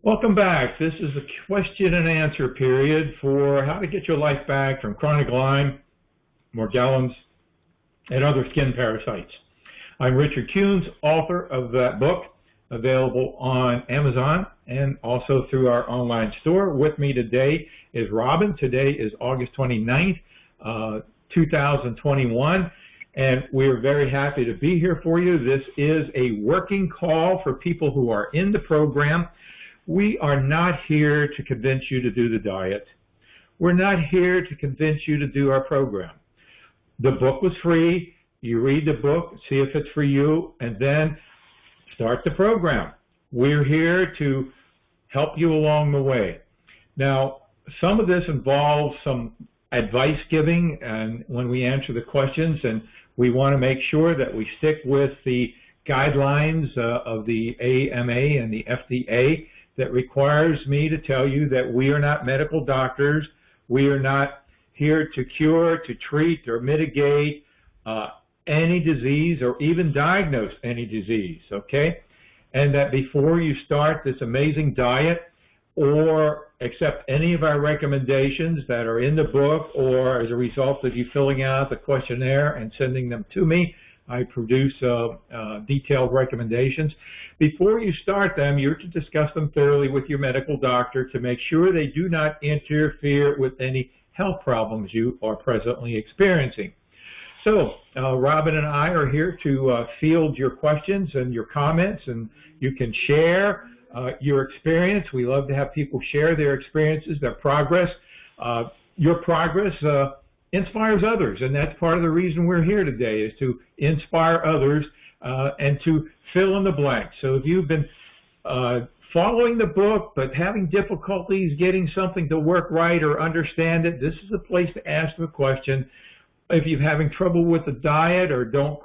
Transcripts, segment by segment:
Welcome back. This is a question and answer period for how to get your life back from chronic Lyme, Morgellons, and other skin parasites. I'm Richard Kuhns, author of that book, available on Amazon and also through our online store. With me today is Robin. Today is August 29th, 2021, and we're very happy to be here for you. This is a working call for people who are in the program. We are not here to convince you to do the diet. We're not here to convince you to do our program. The book was free. You read the book, see if it's for you, and then start the program. We're here to help you along the way. Now, some of this involves some advice giving, and when we answer the questions, and we want to make sure that we stick with the guidelines of the AMA and the FDA that requires me to tell you that we are not medical doctors. We are not here to cure, to treat, or mitigate any disease or even diagnose any disease, okay? And that before you start this amazing diet or accept any of our recommendations that are in the book or as a result of you filling out the questionnaire and sending them to me, I produce detailed recommendations. Before you start them, you're to discuss them thoroughly with your medical doctor to make sure they do not interfere with any health problems you are presently experiencing. So, Robin and I are here to field your questions and your comments, and you can share your experience. We love to have people share their experiences, their progress. Your progress inspires others, and that's part of the reason we're here today, is to inspire others and to fill in the blanks. So if you've been following the book but having difficulties getting something to work right or understand it, this is a place to ask the question. If you're having trouble with the diet or not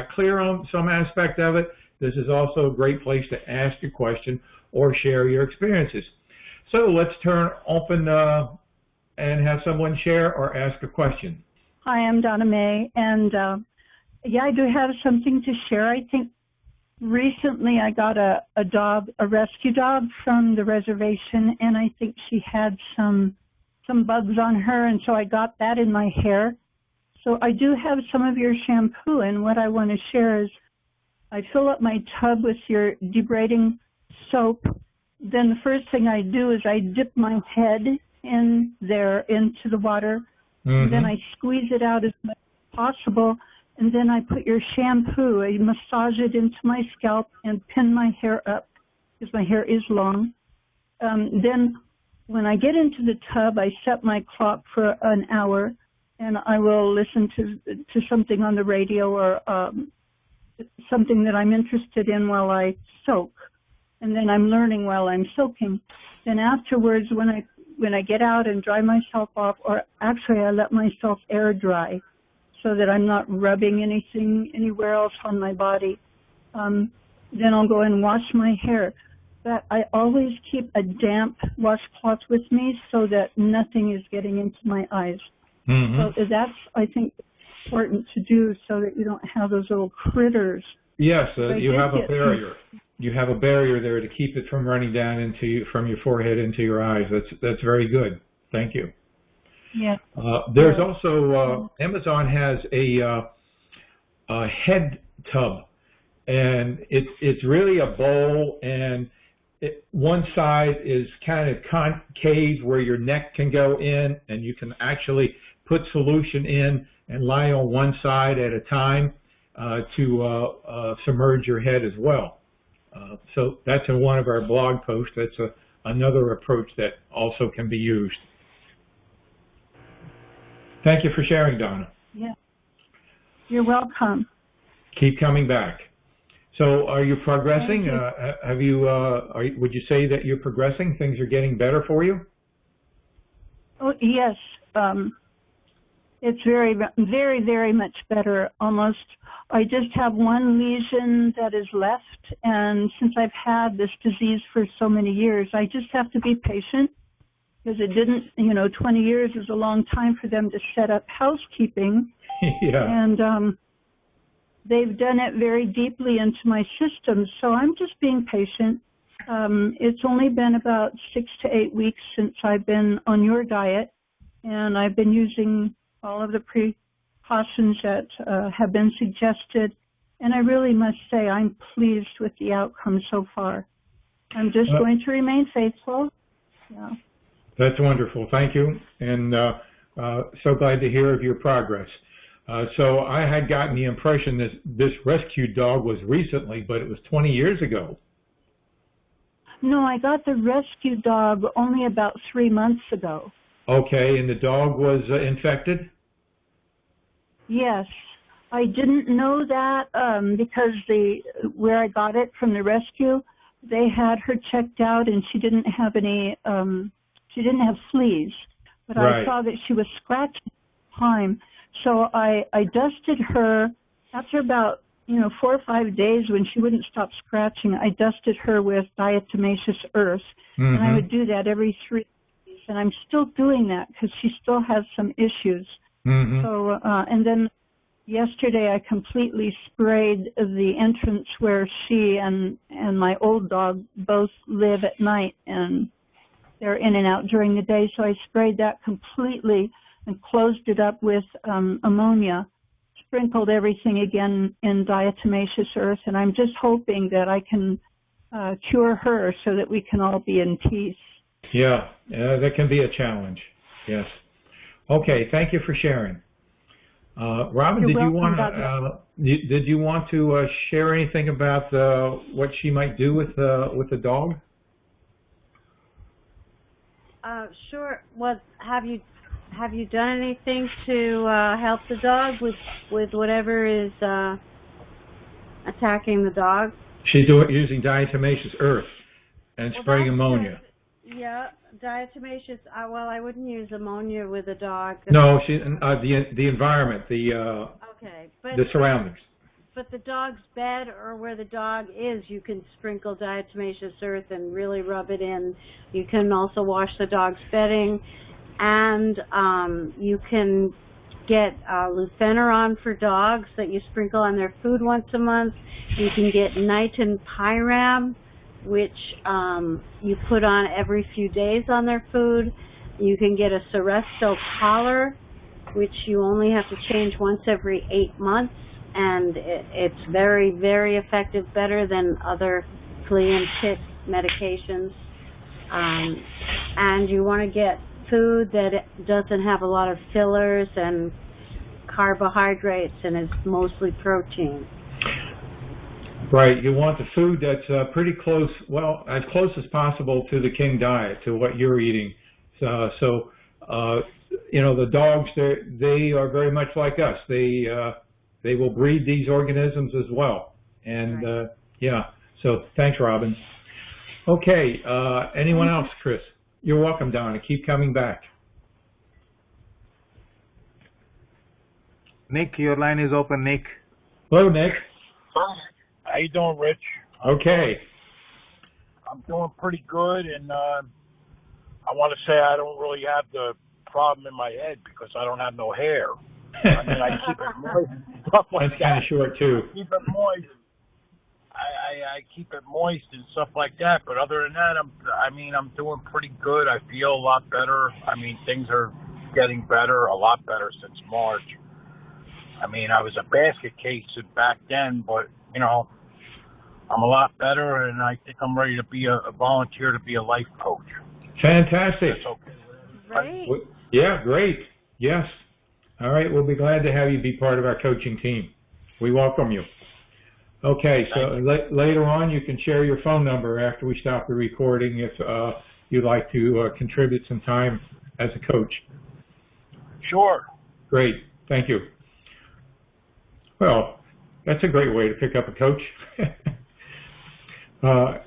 clear on some aspect of it, this is also a great place to ask a question or share your experiences. So let's turn open and have someone share or ask a question. Hi, I'm Donna Mae, and yeah, I do have something to share. I think recently I got a rescue dog from the reservation, and I think she had some bugs on her, and so I got that in my hair. So I do have some of your shampoo, and what I want to share is I fill up my tub with your debriding soap. Then the first thing I do is I dip my head in there into the water. Mm-hmm. Then I squeeze it out as much as possible, and then I put your shampoo, I massage it into my scalp and pin my hair up because my hair is long. Then when I get into the tub, I set my clock for an hour, and I will listen to something on the radio or something that I'm interested in while I soak, and then I'm learning while I'm soaking. Then afterwards, when I get out and dry myself off, or actually I let myself air dry so that I'm not rubbing anything anywhere else on my body, then I'll go and wash my hair. But I always keep a damp washcloth with me so that nothing is getting into my eyes. Mm-hmm. So that's, I think, important to do so that you don't have those little critters. Yes, you have a barrier. You have a barrier there to keep it from running down from your forehead into your eyes. That's very good. Thank you. Yeah. There's also Amazon has a head tub, and it's really a bowl, and one side is kind of concave where your neck can go in, and you can actually put solution in and lie on one side at a time to submerge your head as well. So that's in one of our blog posts. That's another approach that also can be used. Thank you for sharing, Donna. Yeah, you're welcome. Keep coming back. So are you progressing? Would you say that you're progressing? Things are getting better for you? Oh, yes. It's very, very, very much better. Almost, I just have one lesion that is left, and since I've had this disease for so many years, I just have to be patient, because it didn't, 20 years is a long time for them to set up housekeeping. Yeah. And they've done it very deeply into my system, so I'm just being patient. It's only been about 6 to 8 weeks since I've been on your diet, and I've been using all of the precautions that have been suggested, and I really must say I'm pleased with the outcome so far. I'm just going to remain faithful. Yeah. That's wonderful. Thank you, and so glad to hear of your progress. So I had gotten the impression that this rescue dog was recently, but it was 20 years ago. No, I got the rescue dog only about 3 months ago. Okay, and the dog was infected? Yes. I didn't know that because where I got it from the rescue, they had her checked out and she didn't have any, she didn't have fleas. But Right. I saw that she was scratching all the time. So I dusted her after about 4 or 5 days when she wouldn't stop scratching. I dusted her with diatomaceous earth, and I would do that every 3 days. And I'm still doing that because she still has some issues. So, and then yesterday I completely sprayed the entrance where she and my old dog both live at night, and they're in and out during the day. So I sprayed that completely and closed it up with ammonia. Sprinkled everything again in diatomaceous earth, and I'm just hoping that I can cure her so that we can all be in peace. Yeah, that can be a challenge. Yes. Okay, thank you for sharing. Robin, You're did you welcome, want to share anything about what she might do with the dog? Sure. What have you done anything to help the dog with whatever is attacking the dog? She's using diatomaceous earth and spraying ammonia. Yeah, diatomaceous. Well, I wouldn't use ammonia with a dog. No, the environment, the surroundings. But the dog's bed or where the dog is, you can sprinkle diatomaceous earth and really rub it in. You can also wash the dog's bedding. And you can get Lufeneron for dogs that you sprinkle on their food once a month. You can get Nitin Pyram, which you put on every few days on their food. You can get a Seresto collar, which you only have to change once every 8 months, and it's very, very effective, better than other flea and tick medications. And you want to get food that doesn't have a lot of fillers and carbohydrates and is mostly protein. Right. You want the food that's pretty close, well, as close as possible to the king diet, to what you're eating. So the dogs, they are very much like us. They will breed these organisms as well. And right. Yeah. So thanks, Robin. Okay. Anyone else, Chris? You're welcome, Donna. Keep coming back. Nick, your line is open, Nick. Hello, Nick. How you doing, Rich? Okay. I'm doing pretty good, and I want to say I don't really have the problem in my head because I don't have no hair. I mean, I keep it moist and stuff like That's kind of short, too. Keep it moist. I keep it moist and stuff like that, but other than that, I'm doing pretty good. I feel a lot better. I mean, things are getting better, a lot better since March. I mean, I was a basket case back then, but I'm a lot better, and I think I'm ready to be a volunteer to be a life coach. Fantastic. That's okay. Great. Yeah, great. Yes. All right, we'll be glad to have you be part of our coaching team. We welcome you. Okay, so later on you can share your phone number after we stop the recording if you'd like to contribute some time as a coach. Sure. Great, thank you. Well, that's a great way to pick up a coach.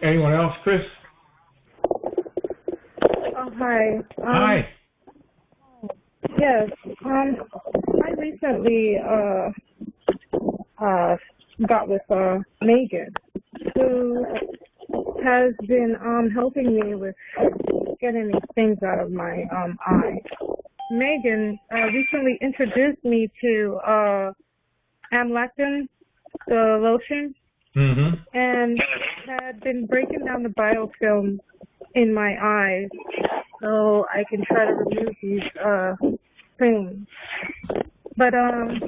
Anyone else, Chris? Oh, hi. Hi. Yes. I recently got with Megan, who has been helping me with getting these things out of my eye. Megan recently introduced me to amlactin, the lotion, and had been breaking down the biofilm in my eyes so I can try to remove these things. But I'm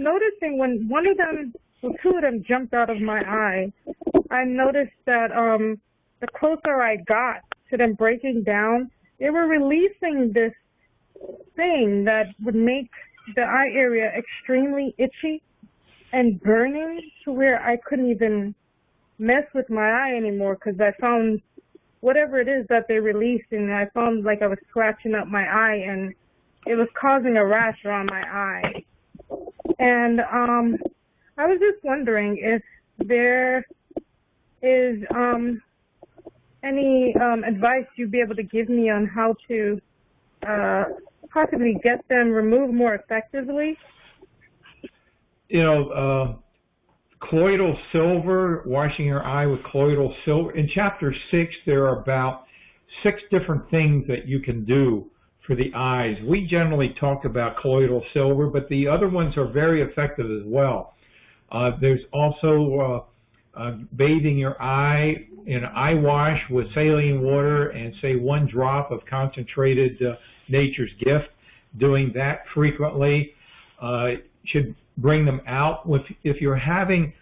noticing when one of them, well, two of them jumped out of my eye, I noticed that the closer I got to them breaking down, they were releasing this thing that would make the eye area extremely itchy and burning to where I couldn't even mess with my eye anymore because I found whatever it is that they released, and I found like I was scratching up my eye and it was causing a rash around my eye. And I was just wondering if there is any advice you'd be able to give me on how to possibly get them removed more effectively. You know, colloidal silver, washing your eye with colloidal silver. In Chapter 6, there are about 6 different things that you can do for the eyes. We generally talk about colloidal silver, but the other ones are very effective as well. There's also bathing your eye in eye wash with saline water and say 1 drop of concentrated Nature's Gift. Doing that frequently should bring them out. If you're having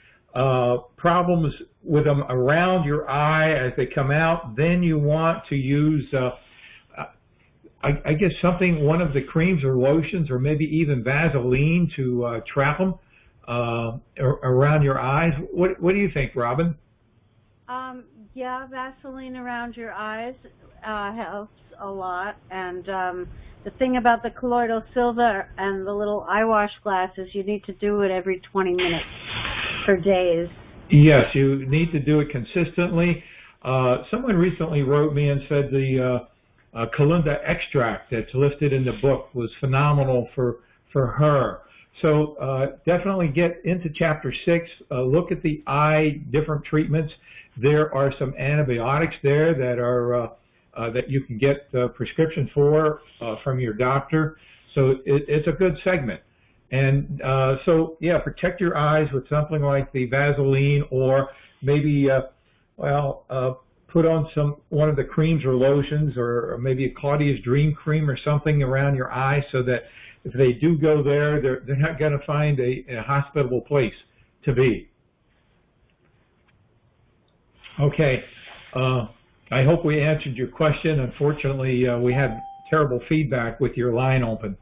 problems with them around your eye as they come out, then you want to use I guess one of the creams or lotions, or maybe even Vaseline to trap them around your eyes. What do you think, Robin? Yeah, Vaseline around your eyes helps a lot. And the thing about the colloidal silver and the little eye wash glasses, you need to do it every 20 minutes for days. Yes, you need to do it consistently. Someone recently wrote me and said the Calendula extract that's listed in the book was phenomenal for her. So definitely get into Chapter 6. Look at the eye different treatments. There are some antibiotics there that are that you can get prescription for from your doctor. So it's a good segment. And so yeah, protect your eyes with something like the Vaseline, or maybe put on one of the creams or lotions, or maybe a Claudia's Dream Cream or something around your eyes, so that if they do go there, they're not going to find a hospitable place to be. Okay, I hope we answered your question. Unfortunately, we had terrible feedback with your line open,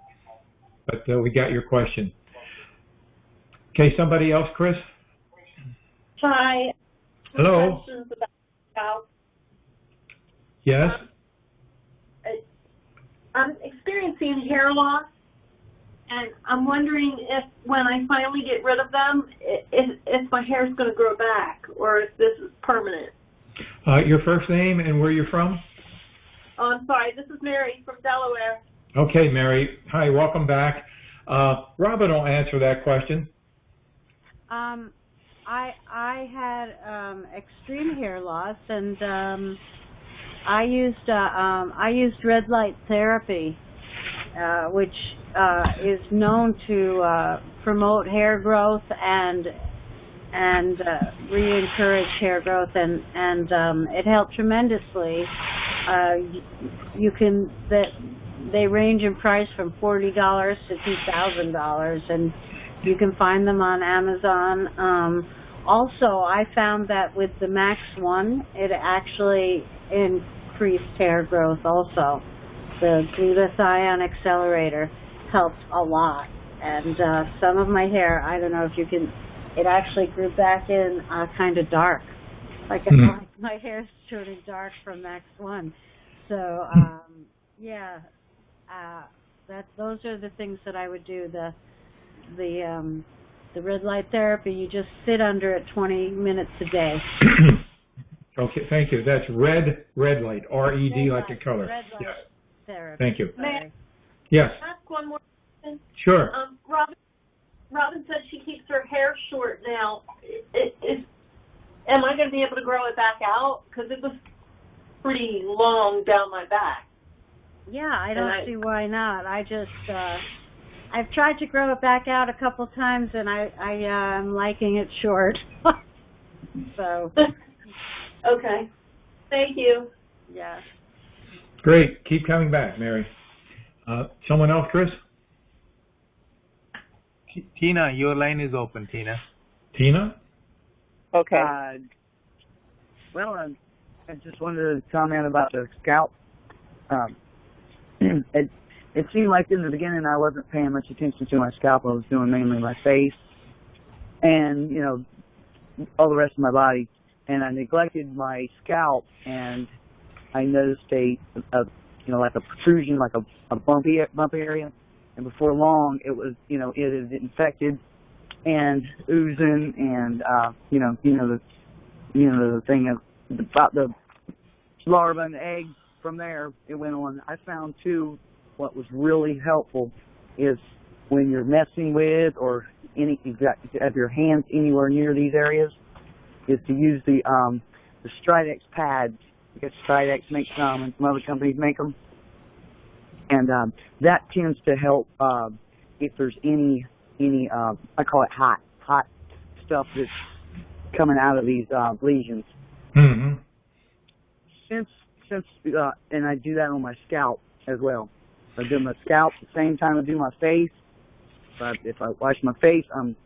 but we got your question. Okay, somebody else, Chris? Hi. Hello. Questions about scalp. Yes? I'm experiencing hair loss, and I'm wondering if when I finally get rid of them, if my hair is going to grow back, or if this is permanent. Your first name and where you're from? Oh, I'm sorry. This is Mary from Delaware. Okay, Mary. Hi, welcome back. Robin will answer that question. I had extreme hair loss, and I used red light therapy, which is known to promote hair growth and re-encourage hair growth, and it helped tremendously. They range in price from $40 to $2,000, and you can find them on Amazon. Also, I found that with the Max 1, it actually increased hair growth also. The glutathione accelerator helped a lot. And some of my hair, I don't know if you can, it actually grew back in kind of dark. Like my hair's turning dark from Max 1. So, yeah, those are the things that I would do. The red light therapy, you just sit under it 20 minutes a day. Okay, thank you. That's red light, R-E-D, like the color. Red light yes. therapy. Thank you. May I Yes. ask one more question? Sure. Robin said she keeps her hair short now. Am I going to be able to grow it back out? Because it was pretty long down my back. Yeah, I don't see why not. I just I've tried to grow it back out a couple times, and I'm liking it short. So. Okay. Thank you. Yeah. Great. Keep coming back, Mary. Someone else, Chris? Tina, your line is open, Tina. Tina? Okay. Well, I just wanted to comment about the scalp. It seemed like in the beginning I wasn't paying much attention to my scalp. I was doing mainly my face and, you know, all the rest of my body. And I neglected my scalp, and I noticed like a protrusion, like a bumpy area. And before long, it was, you know, it is infected and oozing, and the thing about the larva and the egg. From there, it went on. I found too, what was really helpful is when you're messing with or have your hands anywhere near these areas, is to use the Stridex pads. I guess Stridex makes some, and some other companies make them. And that tends to help if there's any I call it hot stuff that's coming out of these lesions. Mm-hmm. Since and I do that on my scalp as well. I do my scalp at the same time I do my face. But if I wash my face, I'm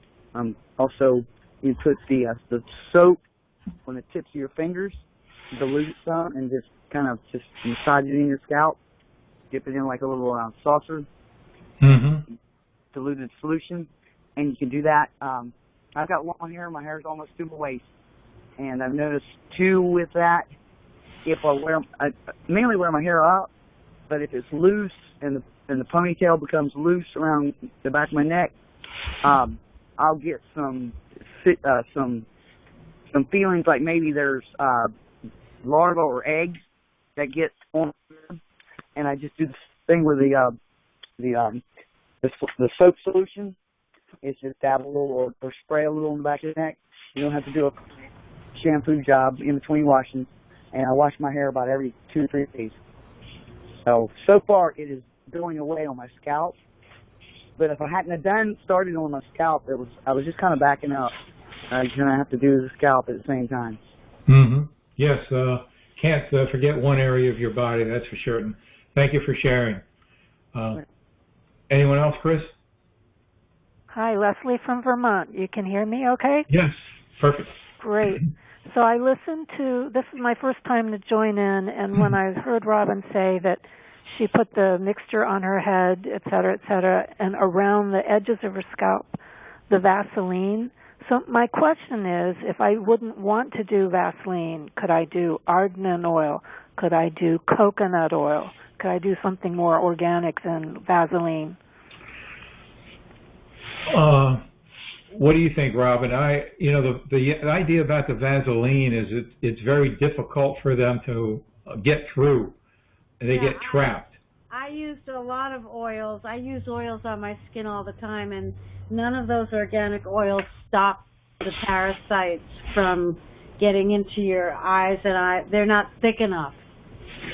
also, you put the soap on the tips of your fingers, dilute some, and just kind of just massage it in your scalp. Dip it in like a little saucer, diluted solution, and you can do that. I've got long hair. My hair is almost to my waist, and I've noticed too with that. If I mainly wear my hair up, but if it's loose and the ponytail becomes loose around the back of my neck, I'll get some feelings like maybe there's larvae or eggs that get on, and I just do the thing with the soap solution. It's just dab a little or spray a little on the back of the neck. You don't have to do a shampoo job in between washings. And I wash my hair about every 2 to 3 days. So far it is going away on my scalp. But if I hadn't have started on my scalp, I was just kind of backing up. I was going to have to do the scalp at the same time. Mm-hmm. Yes, can't forget one area of your body, that's for certain. Thank you for sharing. Anyone else, Chris? Hi, Leslie from Vermont. You can hear me okay? Yes, perfect. Great. So I listened to, this is my first time to join in, and when I heard Robin say that she put the mixture on her head, et cetera, and around the edges of her scalp, the Vaseline. So my question is, if I wouldn't want to do Vaseline, could I do argan oil? Could I do coconut oil? Could I do something more organic than Vaseline? What do you think, Robin? The idea about the Vaseline is it's very difficult for them to get through. They get trapped. I used a lot of oils. I use oils on my skin all the time, and none of those organic oils stop the parasites from getting into your eyes, and they're not thick enough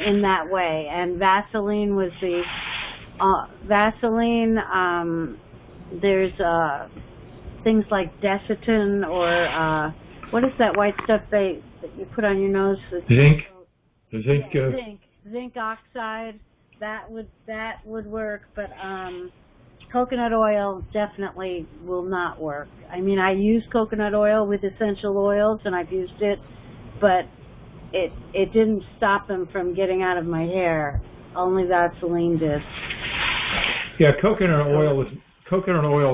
in that way. And Vaseline was the Vaseline. There's things like Desitin or what is that white stuff that you put on your nose? Zinc oxide. That would work, but coconut oil definitely will not work. I mean, I use coconut oil with essential oils, and I've used it, but it didn't stop them from getting out of my hair. Only Vaseline did. Yeah, coconut oil is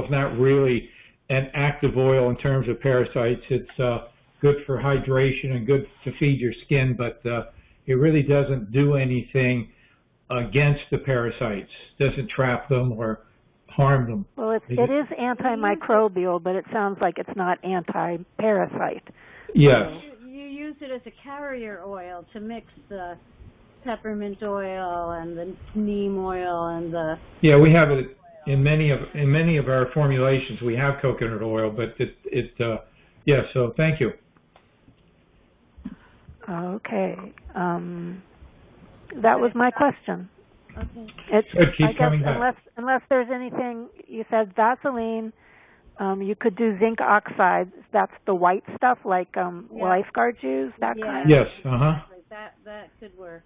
not really an active oil in terms of parasites. It's good for hydration and good to feed your skin, but it really doesn't do anything against the parasites. Doesn't trap them or harm them. Well, it is antimicrobial, but it sounds like it's not anti-parasite. Yes. You use it as a carrier oil to mix the peppermint oil and the neem oil and the... Yeah, we have it in many of our formulations. We have coconut oil, but so thank you. Okay. That was my question. Okay. It's, So it keeps I guess coming back. unless there's anything, you said Vaseline, you could do zinc oxide. That's the white stuff like lifeguards use, that kind? Yes, uh-huh. That could work.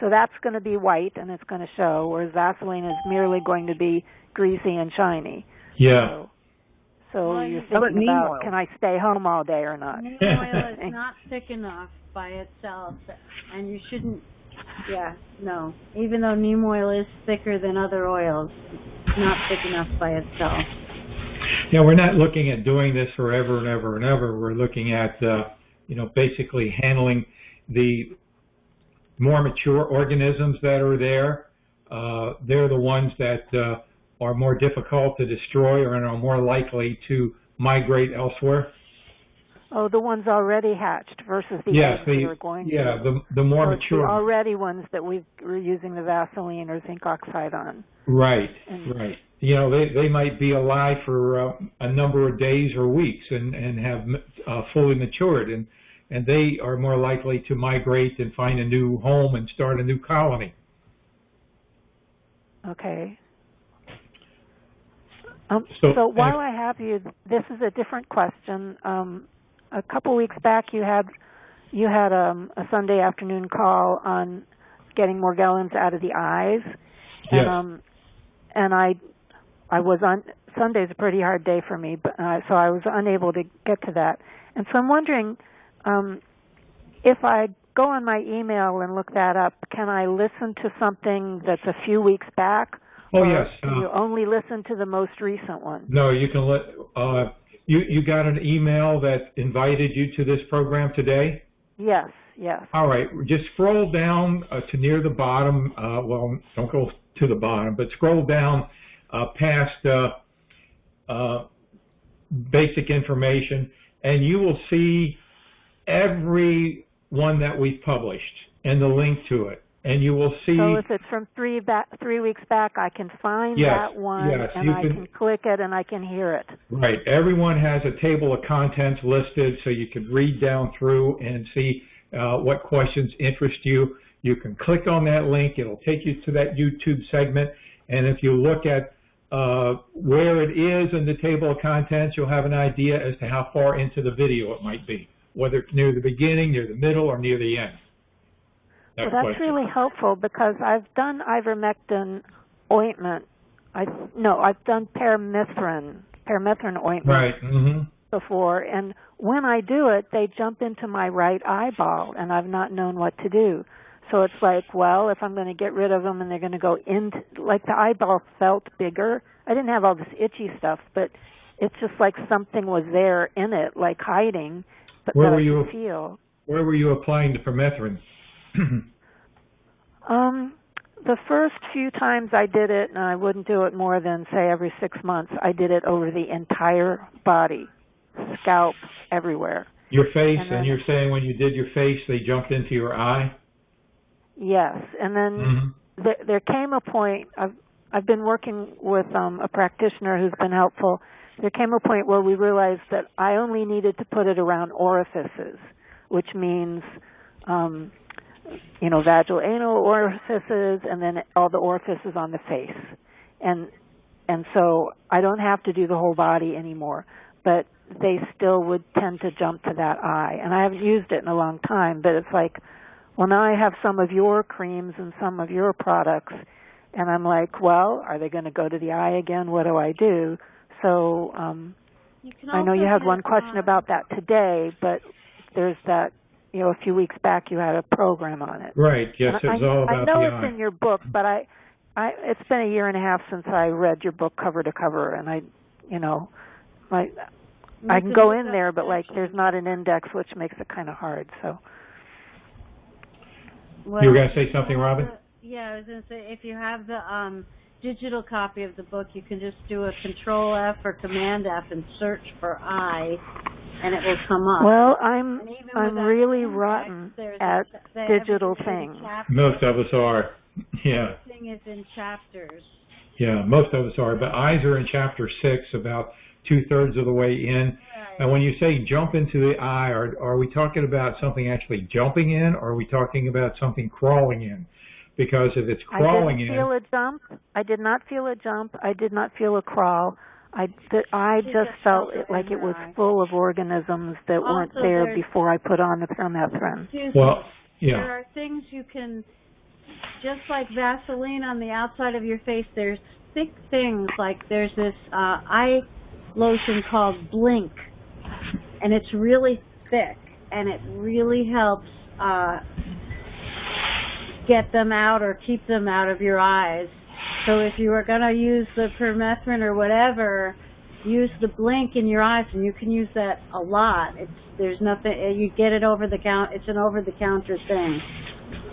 So that's going to be white and it's going to show, whereas Vaseline is merely going to be greasy and shiny. Yeah. So Well, you're how about thinking neem about, oil? can I stay home all day or not? Neem oil is not thick enough by itself, and you shouldn't, no. Even though neem oil is thicker than other oils, it's not thick enough by itself. Yeah, we're not looking at doing this forever and ever and ever. We're looking at, basically handling the more mature organisms that are there. They're the ones that are more difficult to destroy and are more likely to migrate elsewhere. Oh, the ones already hatched versus the Yes, eggs that are going to. Yeah, the more so it's mature. the already ones that we're using the Vaseline or zinc oxide on. Right, right. They might be alive for a number of days or weeks and have fully matured, and they are more likely to migrate and find a new home and start a new colony. Okay. So while I have you, this is a different question. A couple weeks back, you had a Sunday afternoon call on getting Morgellons out of the eyes, Yes. And I was on Sunday's a pretty hard day for me, but so I was unable to get to that. And so I'm wondering if I go on my email and look that up, can I listen to something that's a few weeks back? Oh, or yes. do you only listen to the most recent one? No, you can let. You got an email that invited you to this program today? Yes. All right. Just scroll down to near the bottom. Well, don't go to the bottom, but scroll down past basic information, and you will see every one that we've published and the link to it. And you will see. So if it's from 3 weeks back, I can find that one, and I can click it, and I can hear it. Right. Everyone has a table of contents listed, so you can read down through and see what questions interest you. You can click on that link. It'll take you to that YouTube segment. And if you look at where it is in the table of contents, you'll have an idea as to how far into the video it might be, whether it's near the beginning, near the middle, or near the end. Well, that's really helpful because I've done ivermectin ointment. I've done permethrin ointment before, and when I do it, they jump into my right eyeball, and I've not known what to do. So it's like, well, if I'm going to get rid of them and they're going to go into, like the eyeball felt bigger. I didn't have all this itchy stuff, but it's just like something was there in it, like hiding, but that I could feel. Where were you applying the permethrin? The first few times I did it, and I wouldn't do it more than, say, every 6 months, I did it over the entire body, scalp, everywhere. Your face, and you're saying when you did your face, they jumped into your eye? Yes, and then there came a point, I've been working with a practitioner who's been helpful. There came a point where we realized that I only needed to put it around orifices, which means vaginal, anal orifices, and then all the orifices on the face. And so I don't have to do the whole body anymore, but they still would tend to jump to that eye. And I haven't used it in a long time, but it's like, well, now I have some of your creams and some of your products, and I'm like, well, are they going to go to the eye again? What do I do? So I know you had one question about that today, but there's that, a few weeks back you had a program on it. Right, yes, it was all about the eye. I know it's in your book, but it's been a year and a half since I read your book cover to cover, and I can go in there, but there's not an index, which makes it kind of hard. So. Well, you were going to say something, Robin? Yeah, I was going to say, if you have the digital copy of the book, you can just do a Control F or Command F and search for I, and it will come up. Well, I'm really rotten at digital things. Most of us are. Yeah. Everything is in chapters. Yeah, most of us are. But eyes are in chapter 6, about 2/3 of the way in. Right. And when you say jump into the eye, are we talking about something actually jumping in, or are we talking about something crawling in? because if it's crawling I didn't feel a jump. I did not feel a jump. I did not feel a crawl. I just felt like it was full of organisms that weren't there before I put on the permethrin. Well, yeah. There are things you can, just like Vaseline on the outside of your face, there's thick things, like there's this eye lotion called Blink, and it's really thick, and it really helps get them out or keep them out of your eyes. So if you are going to use the permethrin or whatever, use the Blink in your eyes, and you can use that a lot. There's nothing, you get it over the counter. It's an over-the-counter thing.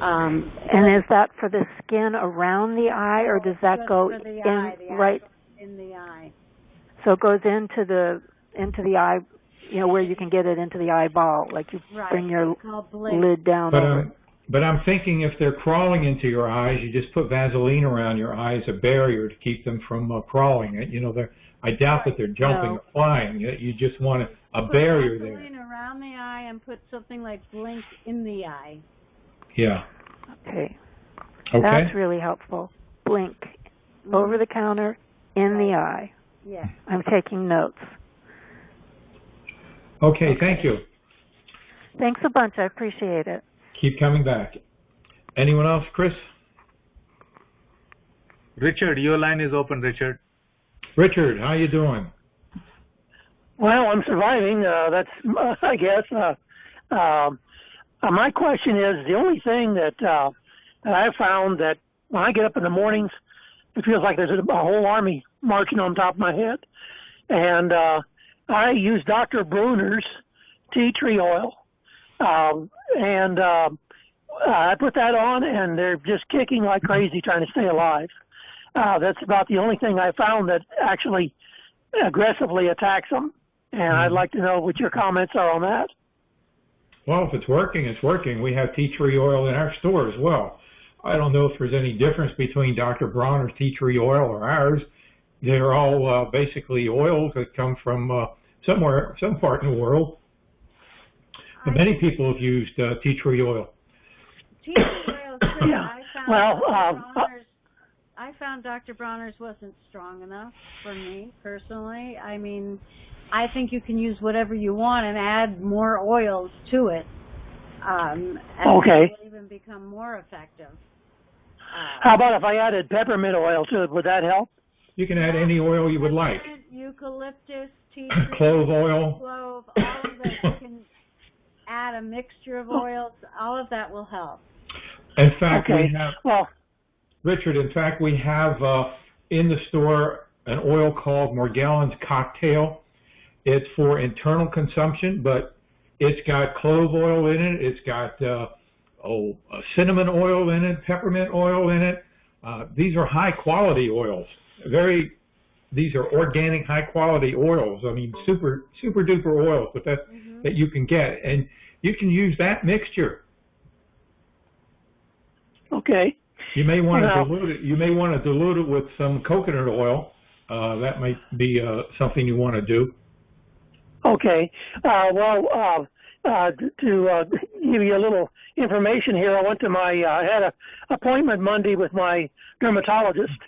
And is that for the skin around the eye, or does that go right in the eye? So it goes into the eye, where you can get it into the eyeball, like you bring your lid down over it. But I'm thinking if they're crawling into your eyes, you just put Vaseline around your eyes, a barrier to keep them from crawling. I doubt that they're jumping or flying. You just want a barrier there. Put Vaseline around the eye and put something like Blink in the eye. Yeah. Okay. That's really helpful. Blink, over the counter, in the eye. Yeah. I'm taking notes. Okay, thank you. Thanks a bunch. I appreciate it. Keep coming back. Anyone else, Chris? Richard, your line is open, Richard. Richard, how you doing? Well, I'm surviving. That's, I guess. My question is, the only thing that I found that when I get up in the mornings, it feels like there's a whole army marching on top of my head. And I use Dr. Bruner's tea tree oil. And I put that on, and they're just kicking like crazy trying to stay alive. That's about the only thing I found that actually aggressively attacks them. And I'd like to know what your comments are on that. Well, if it's working, it's working. We have tea tree oil in our store as well. I don't know if there's any difference between Dr. Bronner's tea tree oil or ours. They're all basically oils that come from some part in the world. But many people have used tea tree oil. Tea tree oil, too. Yeah. I found Dr. Bronner's wasn't strong enough for me, personally. I mean, I think you can use whatever you want and add more oils to it. And it will even become more effective. How about if I added peppermint oil to it? Would that help? You can add any oil you would like. Eucalyptus, tea tree, clove oil. Clove, all of that. You can add a mixture of oils. All of that will help. In fact, we have, Richard, in fact, we have in the store an oil called Morgellons Cocktail. It's for internal consumption, but it's got clove oil in it. It's got cinnamon oil in it, peppermint oil in it. These are high-quality oils. These are organic, high-quality oils. I mean, super duper oils, but that you can get, and you can use that mixture. Okay. You may want to dilute it. You may want to dilute it with some coconut oil. That might be something you want to do. Okay. To give you a little information here, I had an appointment Monday with my dermatologist,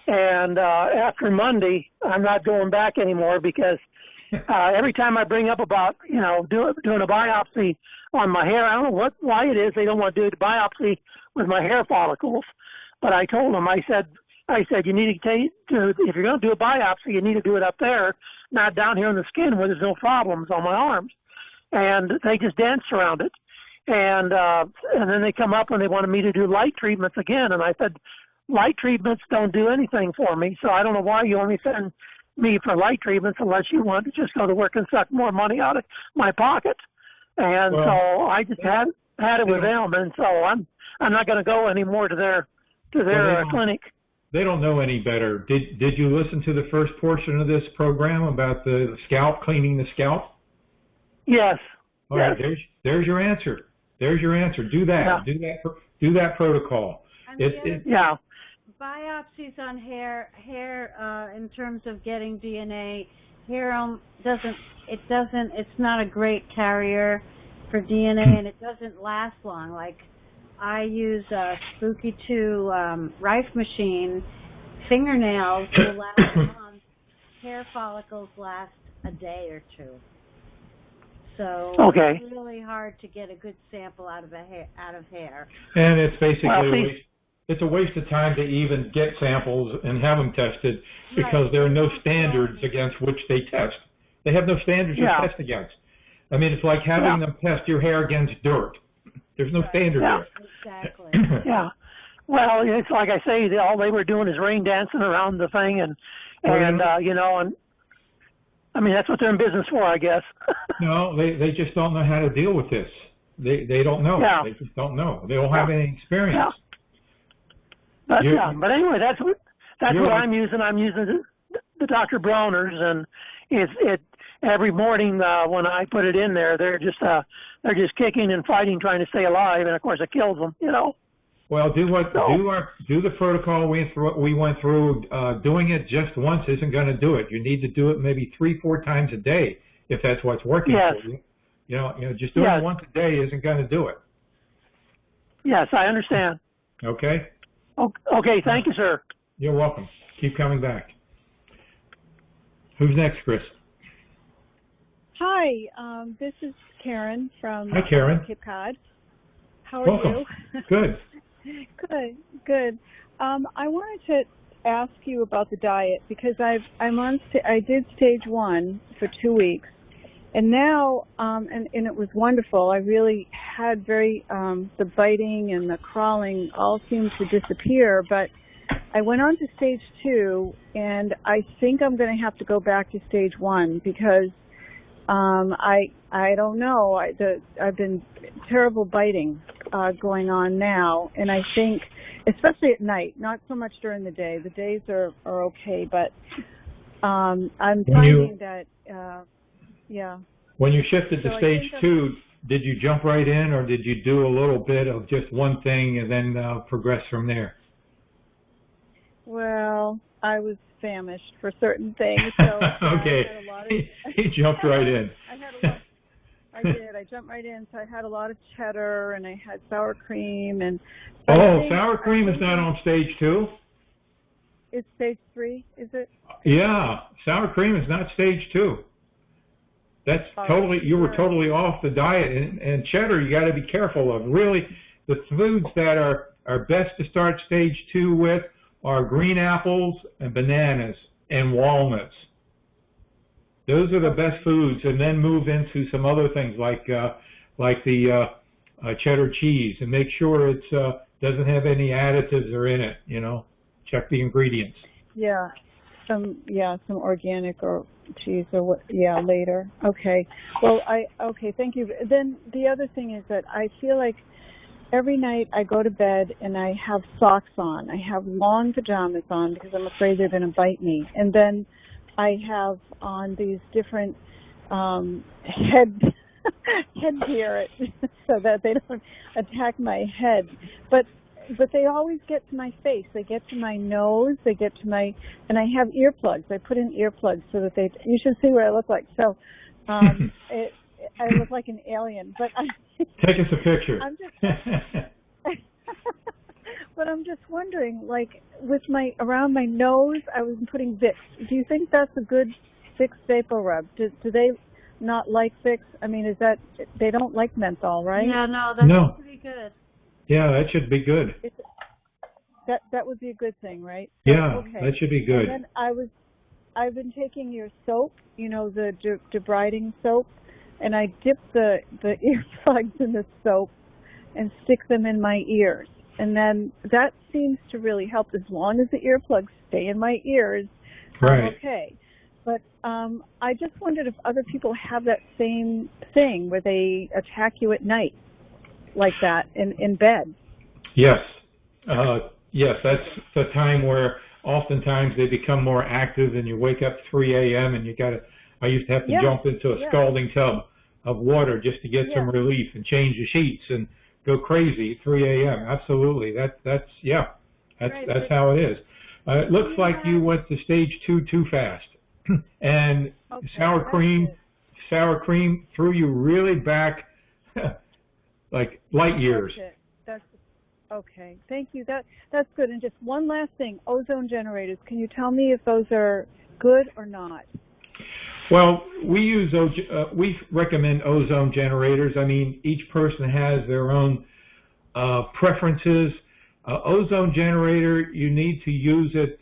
and after Monday, I'm not going back anymore because every time I bring up about doing a biopsy on my hair, I don't know why it is they don't want to do a biopsy with my hair follicles, but I told them, I said you need to if you're going to do a biopsy, you need to do it up there, not down here on the skin where there's no problems on my arms. And they just danced around it. And then they come up and they wanted me to do light treatments again. And I said, light treatments don't do anything for me. So I don't know why you only send me for light treatments unless you want to just go to work and suck more money out of my pocket. And so I just had it with them. And so I'm not going to go anymore to their clinic. They don't know any better. Did you listen to the first portion of this program about the scalp, cleaning the scalp? Yes. All right. There's your answer. There's your answer. Do that. Yeah. Do that protocol. Biopsies on hair in terms of getting DNA, hair it's not a great carrier for DNA, and it doesn't last long. Like I use a Spooky 2 Rife machine. Fingernails will last a month. Hair follicles last a day or two. So Okay. it's really hard to get a good sample out of hair. And it's basically Well, it's a waste of time to even get samples and have them tested because there are no standards against which they test. They have no standards to test against. I mean, it's like having them test your hair against dirt. There's no standard there. Exactly. Yeah. Well, it's like I say, all they were doing is rain dancing around the thing, and you know, and I mean that's what they're in business for, I guess. No, they just don't know how to deal with this. They don't know. Yeah. They just don't know. They don't have any experience. Yeah. But anyway, that's what I'm using. I'm using the Dr. Bronner's, and it every morning when I put it in there, they're just kicking and fighting, trying to stay alive, and of course it kills them, you know. Well, do the protocol we went through. Doing it just once isn't going to do it. You need to do it maybe 3-4 times a day if that's what's working for you. You know, just doing it once a day isn't going to do it. Yes, I understand. Okay. Okay, thank you, sir. You're welcome. Keep coming back. Who's next, Chris? Hi, this is Karen from Hi, Karen. Cape Cod. How are Welcome. you? Good. Good. I wanted to ask you about the diet because I did stage 1 for 2 weeks, and now and it was wonderful. I really had the biting and the crawling all seemed to disappear, but I went on to stage 2, and I think I'm going to have to go back to stage 1 because I don't know. I've been terrible biting going on now, and I think, especially at night, not so much during the day. The days are okay, but I'm finding that, When you shifted to stage 2, did you jump right in, or did you do a little bit of just one thing and then progress from there? Well, I was famished for certain things. So okay. He jumped right in. I did. I jumped right in. So I had a lot of cheddar, and I had sour cream, and. Sour cream is not on stage 2. It's stage 3, is it? Yeah, sour cream is not stage 2. That's you were totally off the diet, and cheddar you got to be careful of. Really, the foods that are best to start stage 2 with are green apples and bananas and walnuts. Those are the best foods, and then move into some other things like the cheddar cheese, and make sure it doesn't have any additives are in it. You know, check the ingredients. Yeah, some organic or cheese or what? Yeah, later. Okay. Well, thank you. Then the other thing is that I feel like every night I go to bed and I have socks on. I have long pajamas on because I'm afraid they're going to bite me. And then I have on these different headgear so that they don't attack my head. But they always get to my face. They get to my nose. They get to my, and I have earplugs. I put in earplugs so that you should see what I look like. So I look like an alien. But take us a picture. But I'm just wondering, like with around my nose, I was putting Vicks. Do you think that's a good Vicks vapor rub? Do they not like Vicks? I mean, is that they don't like menthol, right? Yeah, no, that's pretty good. Yeah, that should be good. That would be a good thing, right? Yeah, okay. That should be good. And then I've been taking your soap, the debriding soap, and I dip the earplugs in the soap and stick them in my ears. And then that seems to really help. As long as the earplugs stay in my ears, I'm okay. But I just wondered if other people have that same thing where they attack you at night like that in bed. Yes. Yes, that's the time where oftentimes they become more active and you wake up 3 a.m. and I used to have to jump into a scalding tub of water just to get some relief and change the sheets and go crazy at 3 a.m. Absolutely. That's how it is. It looks like you went to stage 2 too fast. And sour cream threw you really back like light years. Okay, thank you. That's good. And just one last thing, ozone generators. Can you tell me if those are good or not? Well, we recommend ozone generators. I mean, each person has their own preferences. Ozone generator, you need to use it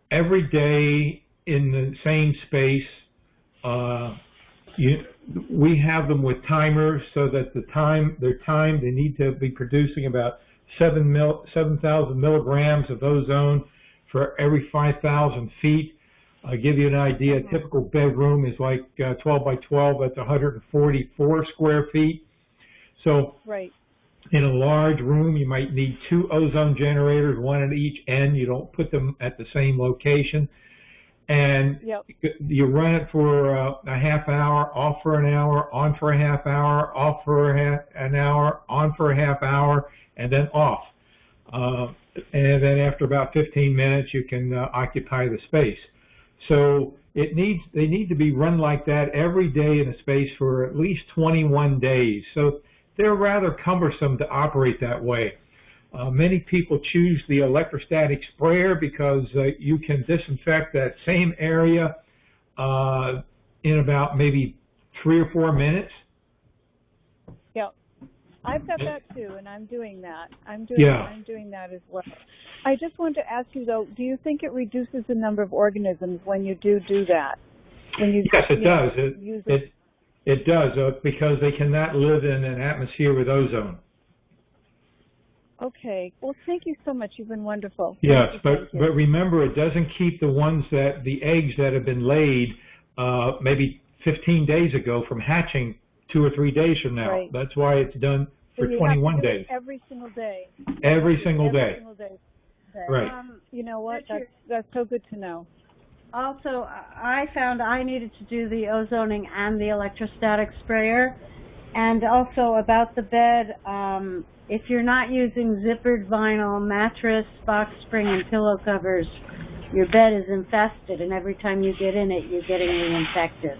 every day in the same space. We have them with timers so that they need to be producing about 7,000 milligrams of ozone for every 5,000 feet. I'll give you an idea. A typical bedroom is like 12 by 12. That's 144 square feet. So right. In a large room, you might need 2 ozone generators, one at each end. You don't put them at the same location. And yep. You run it for a half hour, off for an hour, on for a half hour, off for an hour, on for a half hour, and then off. And then after about 15 minutes, you can occupy the space. So they need to be run like that every day in a space for at least 21 days. So they're rather cumbersome to operate that way. Many people choose the electrostatic sprayer because you can disinfect that same area in about maybe 3 or 4 minutes. Yeah, I've got that too, and I'm doing that. I'm doing that as well. I just wanted to ask you though, do you think it reduces the number of organisms when you do that? Yes, it does. It does because they cannot live in an atmosphere with ozone. Okay. Well, thank you so much. You've been wonderful. Yes, but remember, it doesn't keep the eggs that have been laid maybe 15 days ago from hatching 2 or 3 days from now. Right. That's why it's done for so 21 days. Every single day. Every single day. Right. You know what? That's so good to know. Also, I found I needed to do the ozoning and the electrostatic sprayer. And also about the bed, if you're not using zippered vinyl mattress, box spring, and pillow covers, your bed is infested, and every time you get in it, you're getting reinfected.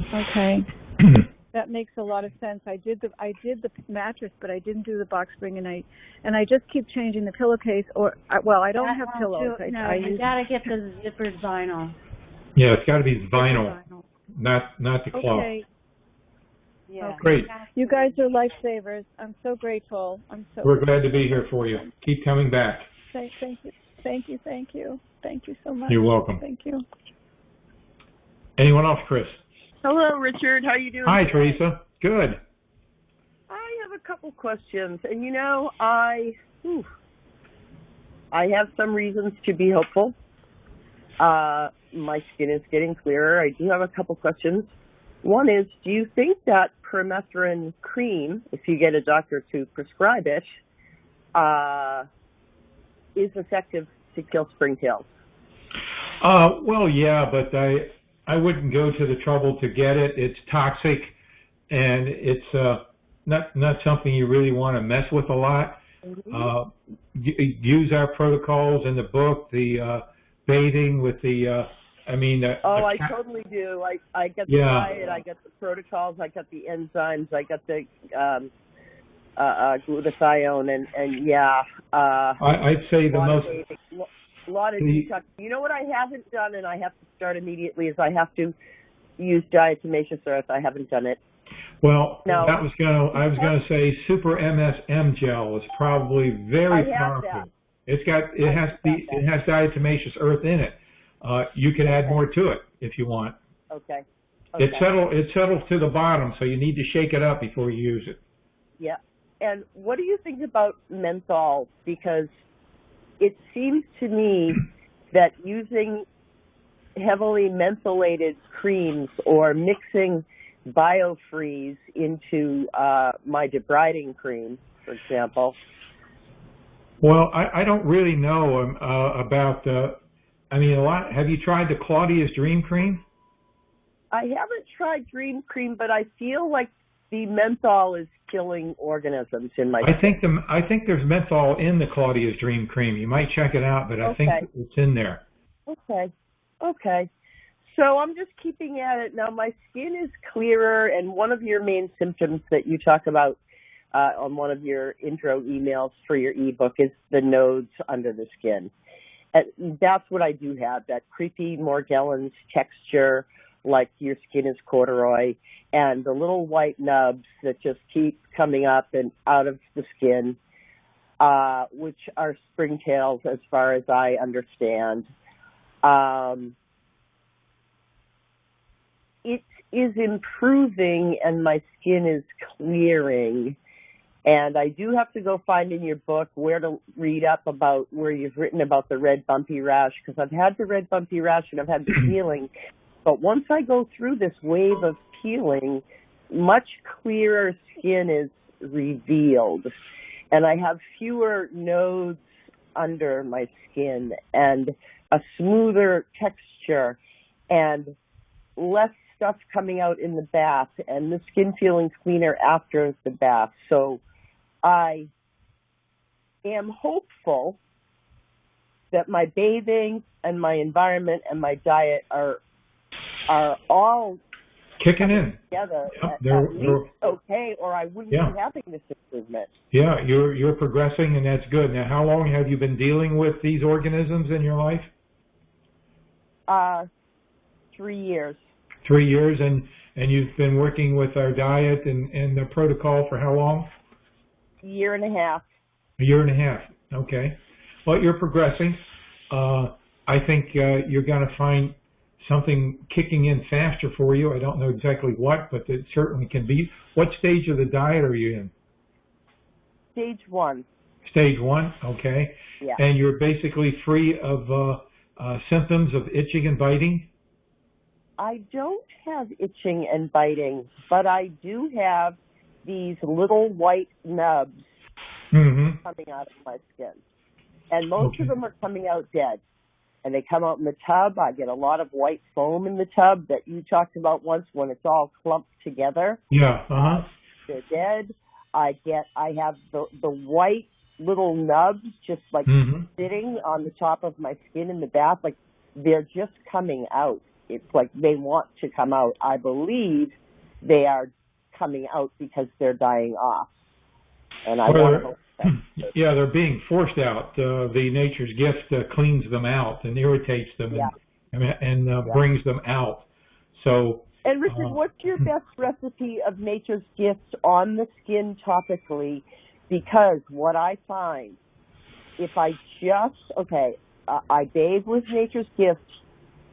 Okay. That makes a lot of sense. I did the mattress, but I didn't do the box spring, and I just keep changing the pillowcase. I don't have pillows. You gotta get the zippered vinyl. Yeah, it's got to be vinyl, not the cloth. Okay. Yeah. Great. You guys are lifesavers. I'm so grateful. We're glad to be here for you. Keep coming back. Thank you. Thank you so much. You're welcome. Thank you. Anyone else, Chris? Hello, Richard. How you doing? Hi, Teresa. Good. I have a couple questions, and I have some reasons to be hopeful. My skin is getting clearer. I do have a couple questions. One is, do you think that Permethrin cream, if you get a doctor to prescribe it, is effective to kill springtails? Well, yeah, but I wouldn't go to the trouble to get it. It's toxic, and it's not something you really want to mess with a lot. Mm-hmm. Use our protocols in the book, the bathing with the I totally do. I get the diet, I get the protocols, I get the enzymes, I get the glutathione, and yeah. I'd say the most. A lot of detox. You know what I haven't done, and I have to start immediately, is I have to use diatomaceous earth. I haven't done it. Well, no. I was gonna say Super Msm Gel is probably very powerful. It has diatomaceous earth in it. You can add more to it if you want. Okay. It settles to the bottom, so you need to shake it up before you use it. Yeah. And what do you think about menthol? Because it seems to me that using heavily mentholated creams or mixing biofreeze into my debriding cream, for example. Well, I don't really know about have you tried the Claudia's Dream Cream? I haven't tried Dream Cream, but I feel like the menthol is killing organisms in my skin. I think there's menthol in the Claudia's Dream Cream. You might check it out, but I think it's in there. Okay. So I'm just keeping at it. Now my skin is clearer, and one of your main symptoms that you talk about on one of your intro emails for your ebook is the nodes under the skin. And that's what I do have, that creepy Morgellons texture, like your skin is corduroy, and the little white nubs that just keep coming up and out of the skin, which are springtails as far as I understand. It is improving and my skin is clearing. And I do have to go find in your book where to read up about where you've written about the red bumpy rash, because I've had the red bumpy rash and I've had the peeling. But once I go through this wave of peeling, much clearer skin is revealed. And I have fewer nodes under my skin and a smoother texture and less stuff coming out in the bath, and the skin feeling cleaner after the bath. So I am hopeful that my bathing and my environment and my diet are all kicking in together they're at least okay, or I wouldn't be having this improvement. Yeah, you're progressing, and that's good. Now, how long have you been dealing with these organisms in your life? 3 years. 3 years, and you've been working with our diet and the protocol for how long? A year and a half. A year and a half. Okay. Well, you're progressing. I think you're going to find something kicking in faster for you. I don't know exactly what, but it certainly can be. What stage of the diet are you in? Stage 1. Stage 1, okay. Yeah. And you're basically free of symptoms of itching and biting? I don't have itching and biting, but I do have these little white nubs coming out of my skin. And most of them are coming out dead. And they come out in the tub. I get a lot of white foam in the tub that you talked about once when it's all clumped together. Yeah, they're dead. I have the white little nubs just like sitting on the top of my skin in the bath. Like they're just coming out. It's like they want to come out. I believe they are coming out because they're dying off. And I want to hope that. Yeah, they're being forced out. The nature's gift cleans them out and irritates them and brings them out. So. And Richard, what's your best recipe of nature's gifts on the skin topically? Because what I find, if I I bathe with nature's gifts,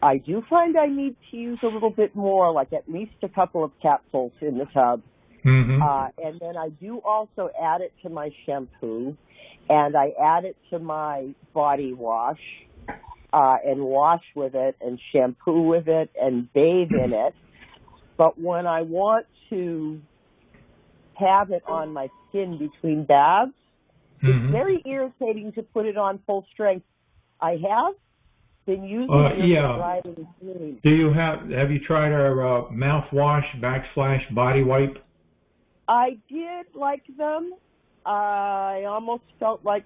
I do find I need to use a little bit more, like at least a couple of capsules in the tub. And then I do also add it to my shampoo, and I add it to my body wash, and wash with it, and shampoo with it, and bathe in it. But when I want to have it on my skin between baths, it's very irritating to put it on full strength. I have been using it. Do you have you tried our mouthwash / body wipe? I did like them. I almost felt like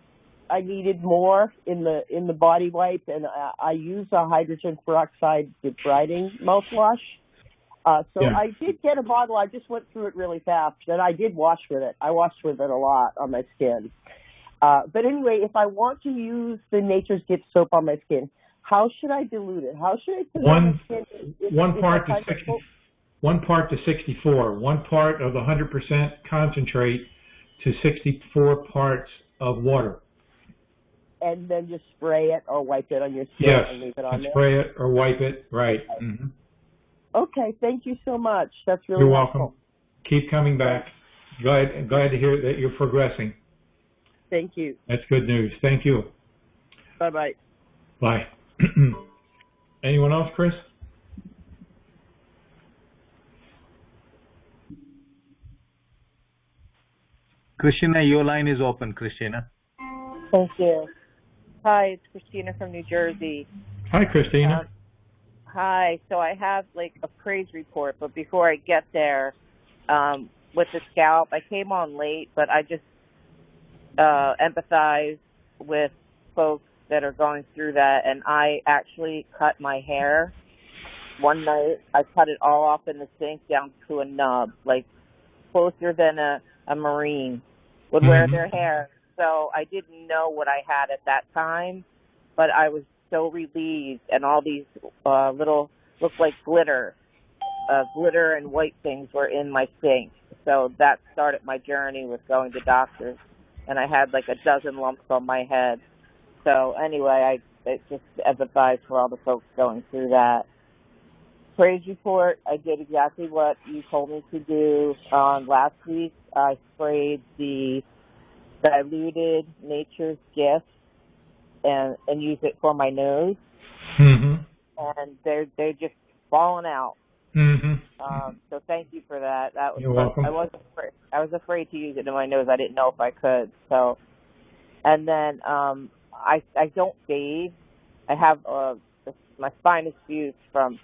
I needed more in the body wipe, and I use a hydrogen peroxide debriding mouthwash. I did get a bottle. I just went through it really fast, and I did wash with it. I washed with it a lot on my skin. But anyway, if I want to use the Nature's Gift soap on my skin, how should I dilute it? How should I put it on my skin? One part to 64. 1 part of the 100% concentrate to 64 parts of water. And then just spray it or wipe it on your skin and leave it on there? Spray it or wipe it, right. Okay, thank you so much. That's really You're helpful. welcome. Keep coming back. Glad to hear that you're progressing. Thank you. That's good news. Thank you. Bye-bye. Bye. Anyone else, Chris? Christina, your line is open, Christina. Thank you. Hi, it's Christina from New Jersey. Hi, Christina. Hi. So I have like a praise report, but before I get there, with the scalp, I came on late, but I just empathize with folks that are going through that. And I actually cut my hair one night. I cut it all off in the sink down to a nub, like closer than a Marine, would wear their hair. So I didn't know what I had at that time, but I was so relieved, and all these little, looked like glitter and white things were in my sink. So that started my journey with going to doctors, and I had like a dozen lumps on my head. So anyway, I just empathize for all the folks going through that. Praise report, I did exactly what you told me to do. Last week, I sprayed the diluted Nature's Gift and used it for my nose. And they're just falling out. So thank you for that. That was, You're welcome. I was afraid to use it in my nose. I didn't know if I could. So, and then I don't bathe. I have my spine is fused from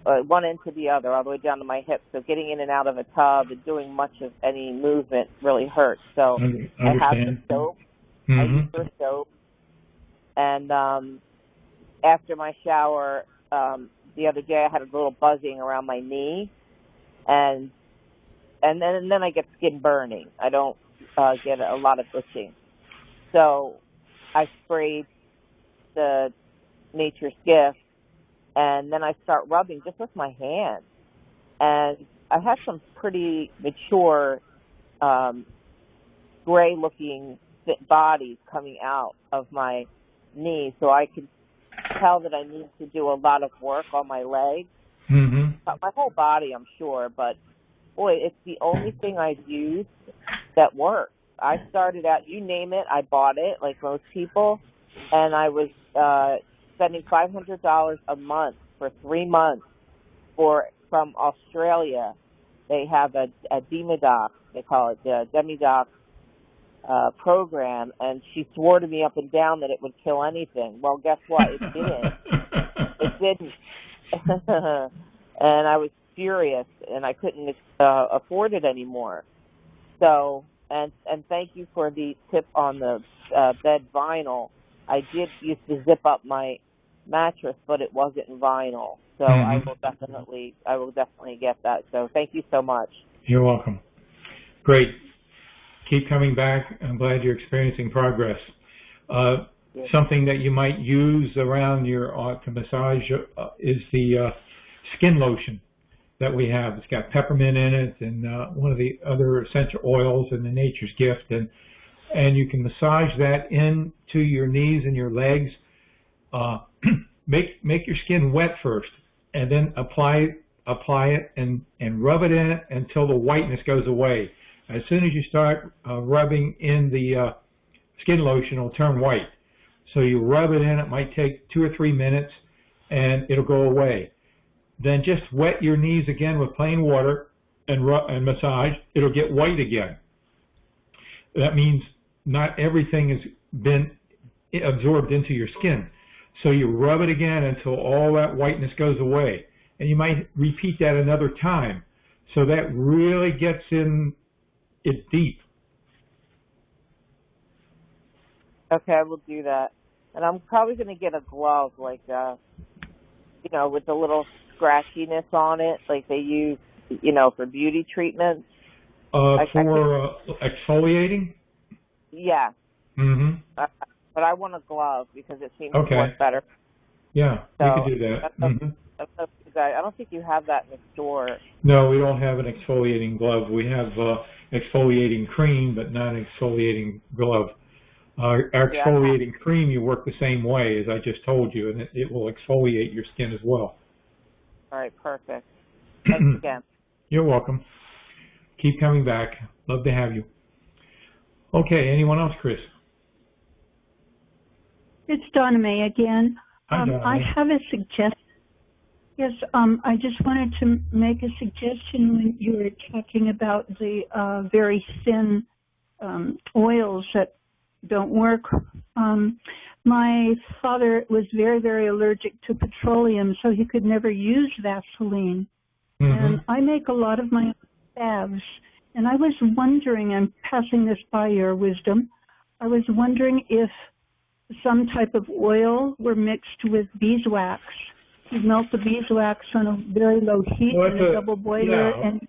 one end to the other, all the way down to my hips. So getting in and out of a tub and doing much of any movement really hurts. So I have the soap. I use the soap. And after my shower, the other day I had a little buzzing around my knee, and then I get skin burning. I don't get a lot of itching. So I sprayed the Nature's Gift, and then I start rubbing just with my hand. And I had some pretty mature, gray-looking bodies coming out of my knee, so I could tell that I need to do a lot of work on my legs. My whole body, I'm sure, but boy, it's the only thing I've used that works. I started out, you name it, I bought it, like most people, and I was spending $500 a month for 3 months from Australia. They have a Demidoc, they call it the Demidoc program, and she swore to me up and down that it would kill anything. Well, guess what? It didn't. It didn't. And I was furious, and I couldn't afford it anymore. So, and thank you for the tip on the bed vinyl. I did used to zip up my mattress, but it wasn't vinyl. So I will definitely get that. So thank you so much. You're welcome. Great. Keep coming back. I'm glad you're experiencing progress. Something that you might use around your to massage is the skin lotion that we have. It's got peppermint in it and one of the other essential oils in the Nature's Gift, and you can massage that into your knees and your legs. Make your skin wet first, and then apply it and rub it in it until the whiteness goes away. As soon as you start rubbing in the skin lotion, it'll turn white. So you rub it in. It might take 2 or 3 minutes, and it'll go away. Then just wet your knees again with plain water and massage. It'll get white again. That means not everything has been absorbed into your skin. So you rub it again until all that whiteness goes away. And you might repeat that another time. So that really gets in it deep. Okay, I will do that. And I'm probably going to get a glove, like, with a little scratchiness on it, like they use, for beauty treatments. For exfoliating? Yeah. But I want a glove because it seems to work better. Yeah, so you can do that. I don't think you have that in the store. No, we don't have an exfoliating glove. We have exfoliating cream, but not an exfoliating glove. Our exfoliating cream, you work the same way as I just told you, and it will exfoliate your skin as well. All right, perfect. Thanks again. You're welcome. Keep coming back. Love to have you. Okay, anyone else, Chris? It's Donna Mae again. Hi, Donna. I have a suggestion. Yes, I just wanted to make a suggestion when you were talking about the very thin oils that don't work. My father was very, very allergic to petroleum, so he could never use Vaseline. And I make a lot of my own salves. And I was wondering, I'm passing this by your wisdom, I was wondering if some type of oil were mixed with beeswax. You melt the beeswax on a very low heat in a double boiler, and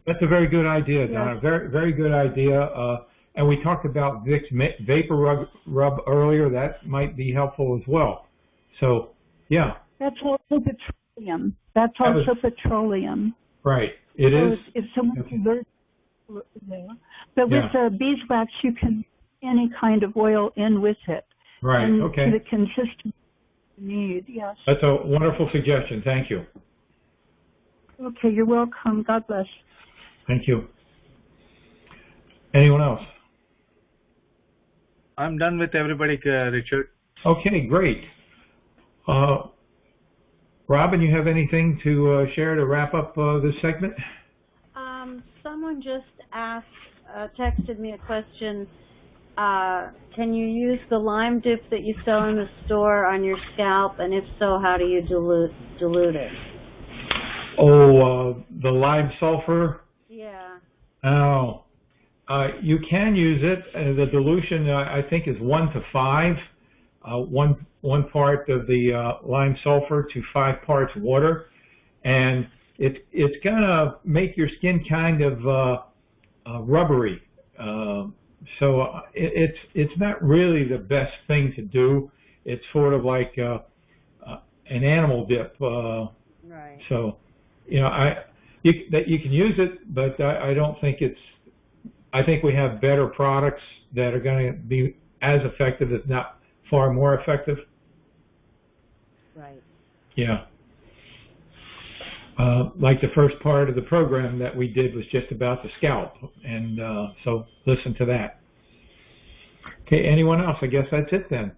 That's a very good idea, Donna. Yes. Very, very good idea. And we talked about Vicks Vapor Rub earlier. That might be helpful as well. So, yeah. That's also petroleum. That's also petroleum. Right. It so is. If someone's allergic to it, but Yeah. with beeswax, you can put any kind of oil in with it. Right. And Okay. the consistency you need. Yes. That's a wonderful suggestion. Thank you. Okay. You're welcome. God bless. Thank you. Anyone else? I'm done with everybody, Richard. Okay, great. Robin, you have anything to share to wrap up this segment? Someone just asked, texted me a question. Can you use the lime dip that you sell in the store on your scalp? And if so, how do you dilute it? Oh, the lime sulfur? Yeah. Oh, you can use it. The dilution, I think, is 1 to 5. One part of the lime sulfur to 5 parts water, and it's gonna make your skin kind of rubbery. So it's not really the best thing to do. It's sort of like an animal dip. Right. So, you know, you can use it, but I don't think it's. I think we have better products that are going to be as effective, if not far more effective. Right. Yeah. Like the first part of the program that we did was just about the scalp, and so listen to that. Okay, anyone else? I guess that's it then.